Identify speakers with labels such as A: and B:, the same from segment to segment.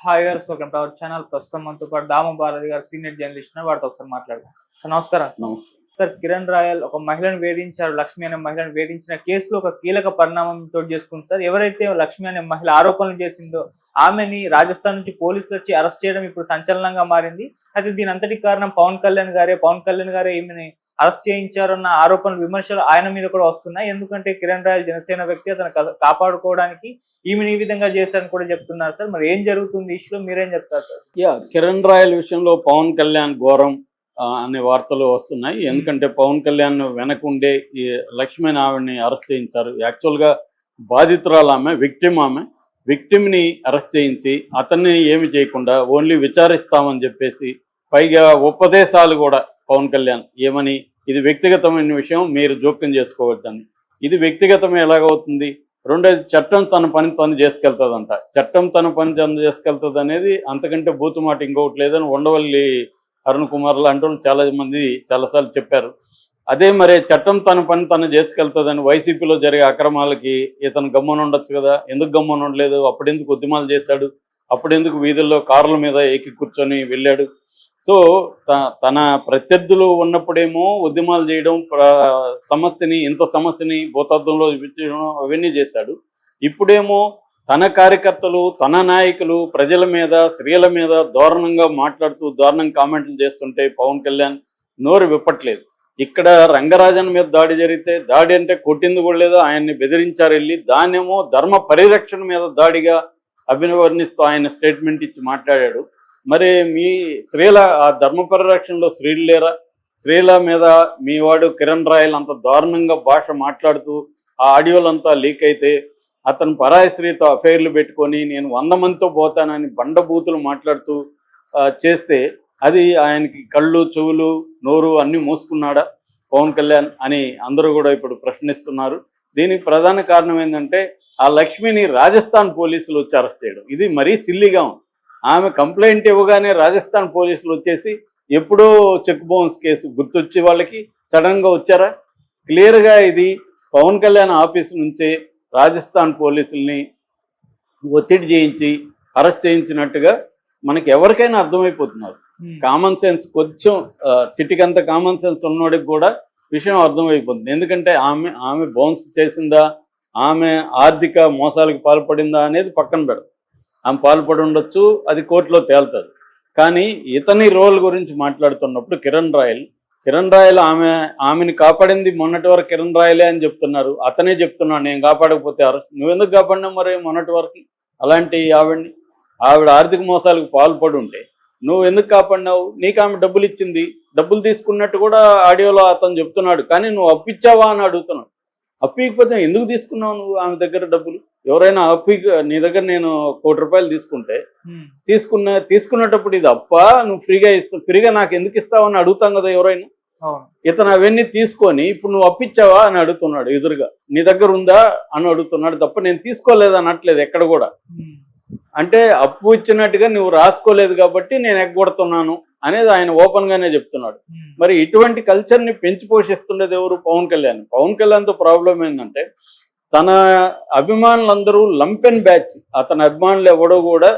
A: Hi గారు, welcome to our channel. ప్రస్తుతం మనతో పాటు దామ భారతి గారు, సీనియర్ జర్నలిస్ట్, వారితో ఒకసారి మాట్లాడదాం. సార్ నమస్కారం.
B: నమస్తే
A: సార్, కిరణ్ రాయల్ ఒక మహిళను వేధించారు, లక్ష్మి అనే మహిళను వేధించిన కేసులో ఒక కీలక పరిణామం చోటు చేసుకుంది. సార్, ఎవరైతే లక్ష్మి అనే మహిళ ఆరోపణలు చేసిందో ఆమెని రాజస్థాన్ నుంచి పోలీసులు వచ్చి అరెస్ట్ చేయడం ఇప్పుడు సంచలనంగా మారింది. అయితే దీని అంతటి కారణం పవన్ కళ్యాణ్ గారే ఈమెని అరెస్ట్ చేయించారన్న ఆరోపణలు, విమర్శలు ఆయన మీద కూడా వస్తున్నాయి. ఎందుకంటే కిరణ్ రాయల్ జనసేన వ్యక్తి, అతను కాపాడుకోవడానికి ఈమెను ఈ విధంగా చేశారని కూడా చెప్తున్నారు. సార్, మరి ఏం జరుగుతుంది ఇష్యూలో, మీరేం చెప్తారు సార్?
B: కిరణ్ రాయల్ విషయంలో పవన్ కళ్యాణ్ ఘోరం అనే వార్తలు వస్తున్నాయి. ఎందుకంటే పవన్ కళ్యాణ్ వెనకుండే ఈ లక్ష్మణ్ ఆవిడని అరెస్ట్ చేయించారు. యాక్చువల్గా బాధితురాలు ఆమె, విక్టిమ్ని అరెస్ట్ చేయించి అతన్ని ఏమి చేయకుండా ఓన్లీ విచారిస్తామని చెప్పేసి, పైగా ఉపదేశాలు కూడా పవన్ కళ్యాణ్ ఏమని, ఇది వ్యక్తిగతమైన విషయం, మీరు జోక్యం చేసుకోవద్దని. ఇది వ్యక్తిగతం ఎలాగవుతుంది? రెండోది, చట్టం తన పని తను చేసుకెళ్తుందంట. చట్టం తన పని తను చేసుకెళ్తుంది అనేది అంతకంటే బూతుమాట ఇంకొకటి లేదని ఉండవల్లి అరుణ్ కుమార్ లాంటి వాళ్ళు చాలాసార్లు చెప్పారు. అదే మరి చట్టం తన పని తను చేసుకెళ్తుందని వైసీపీలో జరిగే అక్రమాలకి ఇతను గమ్మున ఉండొచ్చు కదా, ఎందుకు గమ్మున ఉండలేదు? అప్పుడెందుకు ఉద్యమాలు చేశాడు? అప్పుడెందుకు వీధుల్లో కార్ల మీద ఎక్కి కూర్చొని వెళ్ళాడు? సో తన ప్రత్యర్థులు ఉన్నప్పుడేమో ఉద్యమాలు చేయడం, ఇంత సమస్యని భూతత్వంలో చూపించడం, అవన్నీ చేశాడు. ఇప్పుడేమో తన కార్యకర్తలు, తన నాయకులు ప్రజల మీద, స్త్రీల మీద దారుణంగా మాట్లాడుతూ దారుణంగా కామెంట్లు చేస్తుంటే పవన్ కళ్యాణ్ నోరు విప్పట్లేదు. ఇక్కడ రంగరాజన్ మీద దాడి జరిగితే, దాడి అంటే కొట్టింది కూడా లేదు, ఆయన్ని బెదిరించారు వెళ్ళి, దాన్నేమో ధర్మ పరిరక్షణ మీద దాడిగా అభివర్ణిస్తూ ఆయన స్టేట్మెంట్ ఇచ్చి మాట్లాడాడు. మరి మీ స్త్రీల ఆ ధర్మ పరిరక్షణలో స్త్రీలు లేరా? స్త్రీల మీద మీ వాడు కిరణ్ రాయల్ అంత దారుణంగా భాష మాట్లాడుతూ ఆ ఆడియోలంతా లీక్ అయితే, అతను పరాయి స్త్రీతో అఫైర్లు పెట్టుకొని నేను 100 మందితో పోతానని బండబూతులు మాట్లాడుతూ చేస్తే, అది ఆయనకి కళ్ళు, చెవులు, నోరు అన్నీ మూసుకున్నాడా పవన్ కళ్యాణ్ అని అందరూ కూడా ఇప్పుడు ప్రశ్నిస్తున్నారు. దీనికి ప్రధాన కారణం ఏంటంటే, ఆ లక్ష్మిని రాజస్థాన్ పోలీసులు వచ్చి అరెస్ట్ చేయడం. ఇది మరీ సిల్లీగా ఉంది. ఆమె కంప్లైంట్ ఇవ్వగానే రాజస్థాన్ పోలీసులు వచ్చేసి, ఎప్పుడో చెక్ బౌన్స్ కేసు గుర్తొచ్చి వాళ్ళకి సడన్గా వచ్చారా? క్లియర్గా ఇది పవన్ కళ్యాణ్ ఆఫీస్ నుంచే రాజస్థాన్ పోలీసుల్ని ఒత్తిడి చేయించి అరెస్ట్ చేయించినట్టుగా మనకి ఎవరికైనా అర్థమైపోతున్నారు. కామన్ సెన్స్, కొంచెం చిటికంత కామన్ సెన్స్ ఉన్నోడికి కూడా విషయం అర్థమైపోతుంది. ఎందుకంటే ఆమె బౌన్స్ చేసిందా, ఆమె ఆర్థిక మోసాలకు పాల్పడిందా అనేది పక్కన పెడతాం. ఆమె పాల్పడి ఉండొచ్చు, అది కోర్టులో తేలుతుంది. కానీ ఇతని రోల్ గురించి మాట్లాడుతున్నప్పుడు కిరణ్ రాయల్ ఆమెని కాపాడింది మొన్నటి వరకు కిరణ్ రాయలే అని చెప్తున్నారు. అతనే చెప్తున్నాడు, నేను కాపాడకపోతే అరెస్ట్. నువ్వెందుకు కాపాడినావు మరి మొన్నటి వరకు? అలాంటి ఆవిడ ఆర్థిక మోసాలకు పాల్పడి ఉంటే నువ్వు ఎందుకు కాపాడినావు? నీకు ఆమె డబ్బులు ఇచ్చింది, డబ్బులు తీసుకున్నట్టు కూడా ఆడియోలో అతను చెప్తున్నాడు. కానీ నువ్వు అప్పిచ్చావా అని అడుగుతున్నాడు. అప్పికపోతే ఎందుకు తీసుకున్నావు నువ్వు ఆమె దగ్గర డబ్బులు? ఎవరైనా నీ దగ్గర నేను ₹1,00,00,000 తీసుకుంటే తీసుకున్నప్పుడు ఇది అప్ప, నువ్వు ఫ్రీగా నాకు ఎందుకు ఇస్తావు అని అడుగుతాం కదా ఎవరైనా. ఇతను అవన్నీ తీసుకొని ఇప్పుడు నువ్వు అప్పిచ్చావా అని అడుగుతున్నాడు ఎదురుగా. నీ దగ్గర ఉందా అని అడుగుతున్నాడు తప్ప నేను తీసుకోలేదు అనట్లేదు ఎక్కడ కూడా. అంటే అప్పు ఇచ్చినట్టుగా నువ్వు రాసుకోలేదు కాబట్టి నేను ఎగ్గొడుతున్నాను అనేది ఆయన ఓపెన్ గానే చెప్తున్నాడు. మరి ఇటువంటి కల్చర్ని పెంచి పోషిస్తుండేది ఎవరు? పవన్ కళ్యాణ్తో ప్రాబ్లం ఏంటంటే, తన అభిమానులందరూ లంపెన్ బ్యాచ్. అతని అభిమానులు ఎవడో కూడా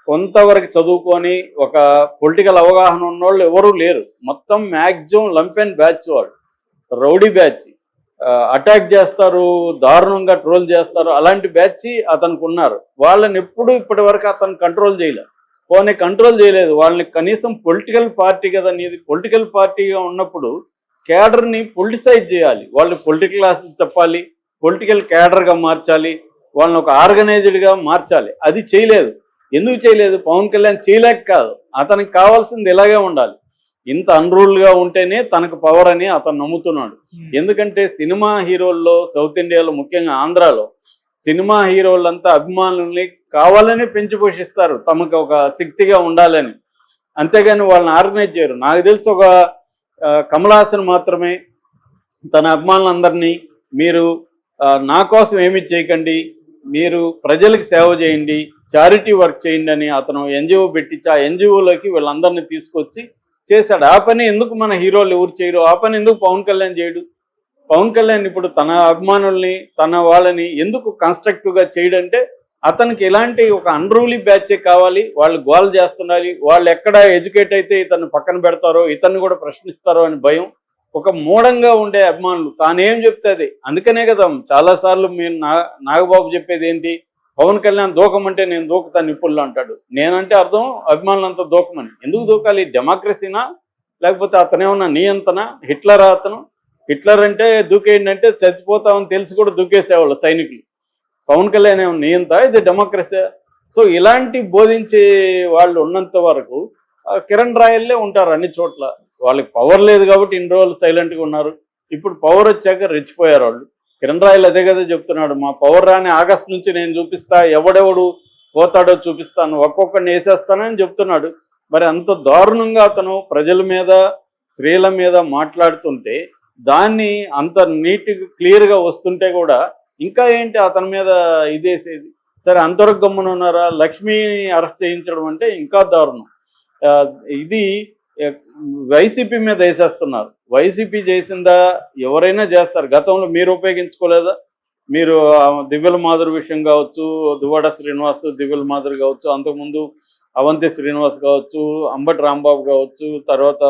B: కొంతవరకు చదువుకొని ఒక పొలిటికల్ అవగాహన ఉన్నోళ్ళు ఎవరూ లేరు. మొత్తం మ్యాక్సిమం లంపెన్ బ్యాచ్, వాడు రౌడీ బ్యాచ్. అటాక్ చేస్తారు, దారుణంగా ట్రోల్ చేస్తారు, అలాంటి బ్యాచ్ అతనికి ఉన్నారు. వాళ్ళని ఎప్పుడు ఇప్పటి వరకు అతను కంట్రోల్ చేయలేదు. వాళ్ళని కనీసం పొలిటికల్ పార్టీ కదా నీది, పొలిటికల్ పార్టీగా ఉన్నప్పుడు క్యాడర్ని పొలిటిసైజ్ చేయాలి, వాళ్ళు పొలిటికల్ క్లాసెస్ చెప్పాలి, పొలిటికల్ క్యాడర్గా మార్చాలి, వాళ్ళని ఒక ఆర్గనైజ్డ్గా మార్చాలి. అది చేయలేదు. ఎందుకు చేయలేదు? పవన్ కళ్యాణ్ చేయలేక కాదు, అతనికి కావాల్సింది ఇలాగే ఉండాలి. ఇంత అన్రూల్గా ఉంటేనే తనకు పవర్ అని అతను నమ్ముతున్నాడు. ఎందుకంటే సినిమా హీరోల్లో, సౌత్ ఇండియాలో ముఖ్యంగా ఆంధ్రాలో సినిమా హీరోలంతా అభిమానుల్ని కావాలని పెంచి పోషిస్తారు, తమకు ఒక శక్తిగా ఉండాలని. అంతేగాని వాళ్ళని ఆర్గనైజ్ చేయరు. నాకు తెలిసి ఒక కమల్ హాసన్ మాత్రమే తన అభిమానులందరినీ, మీరు నా కోసం ఏమీ చేయకండి, మీరు ప్రజలకు సేవ చేయండి, చారిటీ వర్క్ చేయండి అని అతను ఎన్జిఓ పెట్టించి ఆ ఎన్జిఓలోకి వీళ్ళందరినీ తీసుకొచ్చి చేశాడు. ఆ పని ఎందుకు మన హీరోలు ఎవరు చేయరు? ఆ పని ఎందుకు పవన్ కళ్యాణ్ చేయడు? పవన్ కళ్యాణ్ ఇప్పుడు తన అభిమానుల్ని, తన వాళ్ళని ఎందుకు కన్స్ట్రక్టివ్గా చేయడంటే, అతనికి ఇలాంటి ఒక అన్రూలీ బ్యాచే కావాలి, వాళ్ళు గోల్ చేస్తున్నారు, వాళ్ళు ఎక్కడ ఎడ్యుకేట్ అయితే ఇతన్ని పక్కన పెడతారో, ఇతన్ని కూడా ప్రశ్నిస్తారో అని భయం, ఒక మూఢంగా ఉండే అభిమానులు తానేం చెప్తే అది. అందుకనే కదా చాలాసార్లు మీరు నాగబాబు చెప్పేది ఏంటి, పవన్ కళ్యాణ్ దూకమంటే నేను దూకుతాను నిప్పుల్లో అంటాడు. నేనంటే అర్థం అభిమానులంతా దూకమని. ఎందుకు దూకాలి? డెమోక్రసీనా, లేకపోతే అతనేమన్నా నియంత్రణ? హిట్లర్ అతను? హిట్లర్ అంటే దూకేయండి చచ్చిపోతామని తెలిసి కూడా దూకేసేవాళ్ళు సైనికులు. పవన్ కళ్యాణ్ ఏమన్నా నియంత? ఇది డెమోక్రసీ. సో ఇలాంటి బోధించే వాళ్ళు ఉన్నంత వరకు కిరణ్ రాయల్లే ఉంటారు అన్ని చోట్ల. వాళ్ళకి పవర్ లేదు కాబట్టి ఇన్ని రోజులు సైలెంట్గా ఉన్నారు. ఇప్పుడు పవర్ వచ్చాక రెచ్చిపోయారు వాళ్ళు. కిరణ్ రాయల్ అదే కదా చెప్తున్నాడు, మా పవర్ రాని ఆగస్టు నుంచి నేను చూపిస్తా, ఎవడెవడు పోతాడో చూపిస్తాను, ఒక్కొక్కడిని వేసేస్తానని చెప్తున్నాడు. మరి అంత దారుణంగా అతను ప్రజల మీద స్త్రీల మీద మాట్లాడుతుంటే దాన్ని అంత నీట్గా క్లియర్గా వస్తుంటే కూడా ఇంకా ఏంటి అతని మీద ఇదేసేది? సరే అంతవరకు గమ్మున ఉన్నారా? లక్ష్మిని అరెస్ట్ చేయించడం అంటే ఇంకా దారుణం. ఇది వైసీపీ మీద వేసేస్తున్నారు. వైసీపీ చేసిందా? ఎవరైనా చేస్తారు. గతంలో మీరు ఉపయోగించుకోలేదా? మీరు దివ్యల మాధురి విషయం కావచ్చు, దువ్వాడ శ్రీనివాస్ దివ్యల మాధురి కావచ్చు, అంతకుముందు అవంతి శ్రీనివాస్ కావచ్చు, అంబటి రాంబాబు కావచ్చు, తర్వాత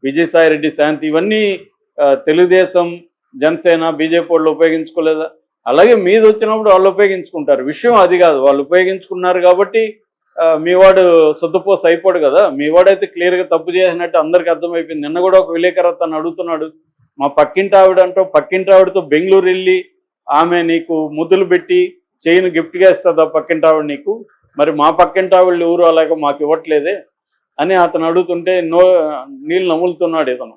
B: విజయసాయిరెడ్డి శాంతి, ఇవన్నీ తెలుగుదేశం జనసేన బీజేపీ వాళ్ళు ఉపయోగించుకోలేదా? అలాగే మీద వచ్చినప్పుడు వాళ్ళు ఉపయోగించుకుంటారు. విషయం అది కాదు, వాళ్ళు ఉపయోగించుకున్నారు కాబట్టి మీవాడు శుద్ధపోస అయిపోడు కదా. మీవాడైతే క్లియర్గా తప్పు చేసినట్టు అందరికీ అర్థమైపోయింది. నిన్న కూడా ఒక విలేకరు తను అడుగుతున్నాడు, మా పక్కింటి ఆవిడ అంటూ పక్కింటి ఆవిడతో బెంగళూరు వెళ్ళి ఆమె నీకు ముద్దులు పెట్టి చైన్ గిఫ్ట్గా ఇస్తుందా పక్కింటి ఆవిడ నీకు? మరి మా పక్కింటి ఆవిడ ఊరు అలాగే మాకు ఇవ్వట్లేదే అని అతను అడుగుతుంటే నీళ్ళు నములుతున్నాడు ఇతను.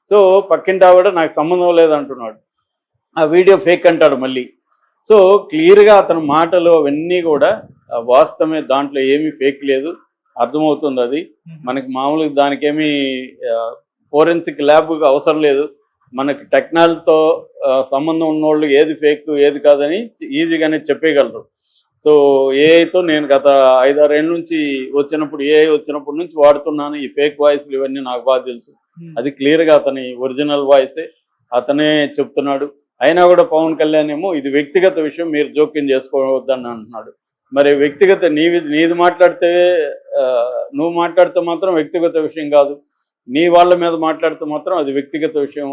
B: సో పక్కింటి ఆవిడ నాకు సంబంధం లేదంటున్నాడు. ఆ వీడియో ఫేక్ అంటాడు మళ్ళీ. సో క్లియర్గా అతని మాటలు అవన్నీ కూడా వాస్తవమే, దాంట్లో ఏమీ ఫేక్ లేదు, అర్థమవుతుంది. అది మనకి మామూలుగా దానికేమీ ఫోరెన్సిక్ ల్యాబ్ అవసరం లేదు. మనకి టెక్నాలజీతో సంబంధం ఉన్నోళ్ళు ఏది ఫేక్ ఏది కాదని ఈజీగానే చెప్పేయగలరు. సో ఏఐతో నేను గత 5-6 ఏళ్ళ నుంచి ఏఐ వచ్చినప్పటి నుంచి వాడుతున్నాను. ఈ ఫేక్ వాయిస్లు ఇవన్నీ నాకు బాగా తెలుసు. అది క్లియర్గా అతని ఒరిజినల్ వాయిసే, అతనే చెప్తున్నాడు. అయినా కూడా పవన్ కళ్యాణ్ ఏమో ఇది వ్యక్తిగత విషయం, మీరు జోక్యం చేసుకోవద్దని అంటున్నాడు. మరి వ్యక్తిగత నీది మాట్లాడితే నువ్వు మాట్లాడితే మాత్రం వ్యక్తిగత విషయం కాదు, నీ వాళ్ళ మీద మాట్లాడితే మాత్రం అది వ్యక్తిగత విషయం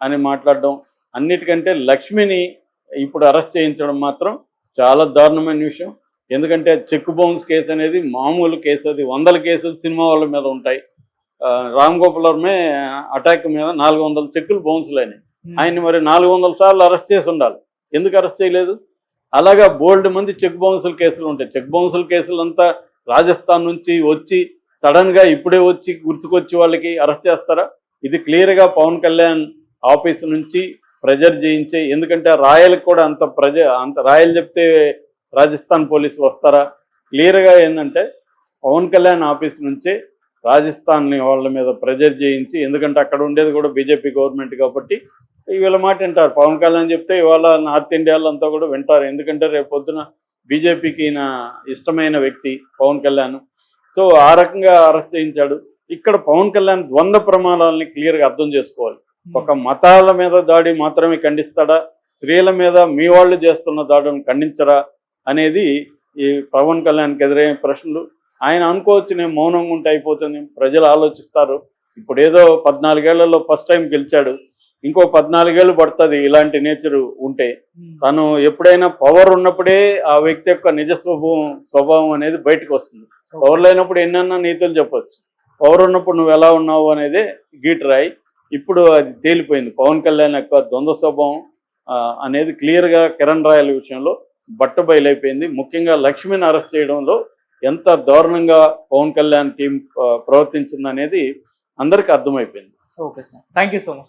B: అని మాట్లాడడం. అన్నిటికంటే లక్ష్మిని ఇప్పుడు అరెస్ట్ చేయించడం మాత్రం చాలా దారుణమైన విషయం. ఎందుకంటే చెక్ బౌన్స్ కేసు అనేది మామూలు కేసు, అది 100 కేసులు సినిమా వాళ్ళ మీద ఉంటాయి. రామ్ గోపాల్ వర్మే అటాక్ మీద 400 చెక్కులు బౌన్స్లు అయినాయి. ఆయన్ని మరి 400 సార్లు అరెస్ట్ చేసి ఉండాలి, ఎందుకు అరెస్ట్ చేయలేదు? అలాగా బోల్డ్ మంది చెక్ బౌన్సుల కేసులు ఉంటాయి. చెక్ బౌన్సుల కేసులంతా రాజస్థాన్ నుంచి వచ్చి సడన్గా ఇప్పుడే వచ్చి గుర్తుకొచ్చి వాళ్ళకి అరెస్ట్ చేస్తారా? ఇది క్లియర్గా పవన్ కళ్యాణ్ ఆఫీసు నుంచి ప్రెజర్ చేయించే. ఎందుకంటే రాయలకు కూడా అంత రాయలు చెప్తే రాజస్థాన్ పోలీసులు వస్తారా? క్లియర్గా ఏంటంటే పవన్ కళ్యాణ్ ఆఫీస్ నుంచే రాజస్థాన్ని వాళ్ళ మీద ప్రెజర్ చేయించి, ఎందుకంటే అక్కడ ఉండేది కూడా బీజేపీ గవర్నమెంట్ కాబట్టి వీళ్ళ మాట వింటారు. పవన్ కళ్యాణ్ చెప్తే ఇవాళ నార్త్ ఇండియాలో అంతా కూడా వింటారు. ఎందుకంటే రేపు పొద్దున బీజేపీకి ఇష్టమైన వ్యక్తి పవన్ కళ్యాణ్. సో ఆ రకంగా అరెస్ట్ చేయించాడు. ఇక్కడ పవన్ కళ్యాణ్ ద్వంద్వ ప్రమాణాలని క్లియర్గా అర్థం చేసుకోవాలి. ఒక మతాల మీద దాడి మాత్రమే ఖండిస్తాడా, స్త్రీల మీద మీ వాళ్ళు చేస్తున్న దాడులను ఖండించరా అనేది ఈ పవన్ కళ్యాణ్కి ఎదురైన ప్రశ్నలు. ఆయన అనుకోవచ్చు నేను మౌనంగా ఉంటే అయిపోతుంది, ప్రజలు ఆలోచిస్తారు. ఇప్పుడు ఏదో 14 ఏళ్లలో ఫస్ట్ టైం గెలిచాడు, ఇంకో 14 ఏళ్ళు పడుతుంది ఇలాంటి నేచరు ఉంటే. తను ఎప్పుడైనా పవర్ ఉన్నప్పుడే ఆ వ్యక్తి యొక్క నిజ స్వభావం అనేది బయటకు వస్తుంది. పవర్ లేనప్పుడు ఎన్నన్నా నీతులు చెప్పొచ్చు, పవర్ ఉన్నప్పుడు నువ్వు ఎలా ఉన్నావు అనేది గీట్ రాయి. ఇప్పుడు అది తేలిపోయింది. పవన్ కళ్యాణ్ యొక్క ద్వంద్వ స్వభావం అనేది క్లియర్గా కిరణ్ రాయల విషయంలో బట్టబయలైపోయింది. ముఖ్యంగా లక్ష్మిని అరెస్ట్ చేయడంలో ఎంత దారుణంగా పవన్ కళ్యాణ్ టీం ప్రవర్తించింది అనేది అందరికీ అర్థమైపోయింది.
A: Okay sir, thank you so much.